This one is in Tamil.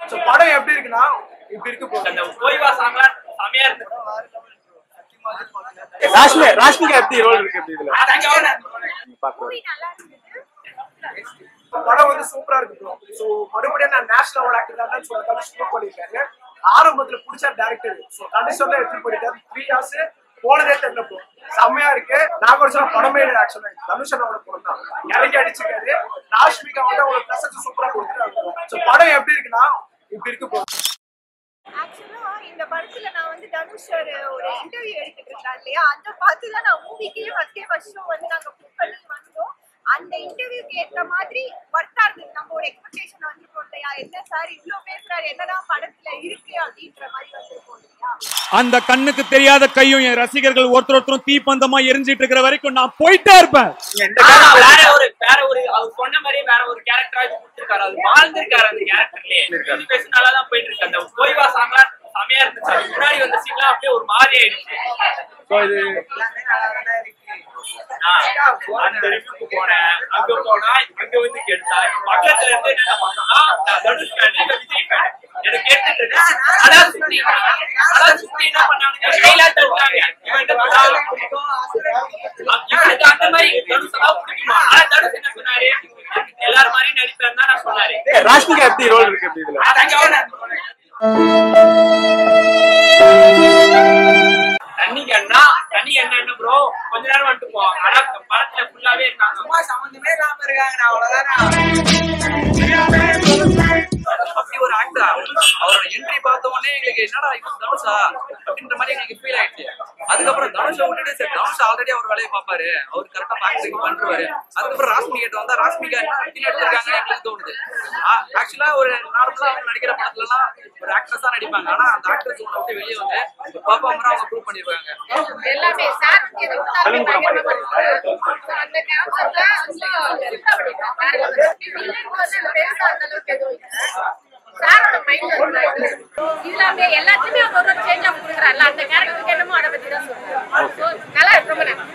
சோ படம் எப்படி இருக்குன்னா இப்படி இருக்கு ப்ரோ. அந்த ஓய்வா சாங்ல செமையா இருக்கு. ராஷ்மிகா எப்படி ரோல் இருக்கு எப்படி இதுல மூவி நல்லா இருந்துச்சு. படம் வந்து சூப்பரா இருக்கு ப்ரோ. சோ மறுபடியும் நான் நேஷனல் அவார்ட் ஆக்டர் தான் சொல்றேன். ஷூட் பண்ணிருக்காரு. ஆரம்பத்துல புடிச்ச டைரக்டர். சோ கண்டிஷன்ல எடுத்து போயிட்டாரு. 3 ஹார்ஸ் போனதே தெரியல ப்ரோ. செமையா இருக்கு. நான் கூட சொல்ல படமே இல்ல ஆக்சுவலா. தனுஷனோட படம் தான். இறங்கி அடிச்சிருக்காரு. ராஷ்மிகா வந்து ஒரு மெசேஜ் சூப்பரா கொடுத்துருக்காங்க. சோ படம் எப்படி இருக்குன்னா இப்படி இருக்கு ப்ரோ. ஆக்சுவலா இந்த படத்துல நான் வந்து தனுஷ் சார் ஒரு இன்டர்வியூ எடுத்துட்டு இருந்தாரு இல்லையா, அதை பார்த்து தான் நான் மூவிக்கே ஃபர்ஸ்ட் ஷோ வந்து நாங்க புக் பண்ணி வந்தோம். அந்த இன்டர்வியூக்கு ஏற்ற மாதிரி ஒர்க்கா இருந்தது. நம்ம ஒரு எக்ஸ்பெக்டேஷன் வந்துருக்கோம் இல்லையா, என்ன சார் இவ்ளோ பேசுறாரு, என்னதான் படத்துல இருக்கு அப்படின்ற மாதிரி வந்திருக்கோம் இல்லையா. அந்த கண்ணுக்கு தெரியாத கையும் என் ரசிகர்கள் ஒருத்தரும் தீப்பந்தமா எரிஞ்சிட்டு இருக்கிற வரைக்கும் நான் போயிட்டே இருப்பேன். வேற ஒரு அவர் சொன்ன மாதிரி வேற ஒரு கேரக்டரா கொடுத்திருக்காரு. அது வாழ்ந்திருக்காரு அந்த கேரக்டர்லயே. பேச நல்லா தான் போயிட்டு இருக்கு. அந்த ஓய்வா சாங்லாம் செமையா இருந்துச்சு. அதுக்கு முன்னாடி வந்த சீன்லாம் அப்படியே ஒரு மாதிரி ஆயிடுச்சு. அந்த ரிவ்யூக்கு போனேன். அங்க போனா அங்க வந்து கேட்டா பக்கத்துல இருந்து என்ன பண்ணா தனுஷ் ஃபேன் விஜய் ஃபேன் எனக்கு கேட்டுட்டு இருக்கேன். அதான் சுத்தி என்ன பண்ணாங்க கையில தட்டாங்க. இவனுக்கு அந்த மாதிரி தனுஷ் எல்லாம் பிடிக்குமா? ஆனா தனுஷ் என்ன சொன்னாரு, எல்லாரும் மாதிரி நடிப்பேன் தான் நான் சொன்னாரு. ராஷ்மிகா எப்படி ரோல் இருக்கு எப்படி இதுல தண்ணி என்ன ப்ரோ கொஞ்ச நேரம் வந்துட்டு போவாங்க. ஆனா படத்துல ஃபுல்லாவே இருக்காங்க. சம்பந்தமே இல்லாம இருக்காங்க. அவ்வளவுதானே. அப்படி ஒரு ஆக்டர் அவரோட என்ட்ரி பார்த்த உடனே எங்களுக்கு என்னடா இவன் தனுஷா அப்படின்ற மாதிரி எங்களுக்கு ஃபீல் ஆயிடுச்சு. அதுக்கப்புறம் தனுஷை விட்டுட்டு சரி தனுஷ் ஆல்ரெடி அவர் வேலையை பார்ப்பாரு, அவர் கரெக்டா ஆக்டிங் பண்றாரு. அதுக்கப்புறம் ராஷ்மிகா வந்தா ராஷ்மிகா என்ன அப்படி எடுத்திருக்காங்கன்னு எங்களுக்கு தோணுது. ஆக்சுவலா ஒரு நார்மலா அவங்க நடிக்கிற படத்துலலாம் ஒரு ஆக்ட்ரஸா நடிப்பாங்க. ஆனா அந்த ஆக்ட்ரஸ் ஒண்ணு விட்டு வெளியே வந்து பர்ஃபார்மரா அவங்க ப்ரூவ் பண்ணிருக்காங்க. எல்லாமே சார் அந்த கேரக்டர்ல சாரோட மைண்ட் எல்லாமே எல்லாத்தையுமே ஒரு சேஞ்ச் ஆஃப் கொடுக்குறாருல, அந்த கேரக்டருக்கு என்னமோ அதை பத்தி தான் சொல்றாரு. நல்லா இருக்கு. ரொம்ப நல்லா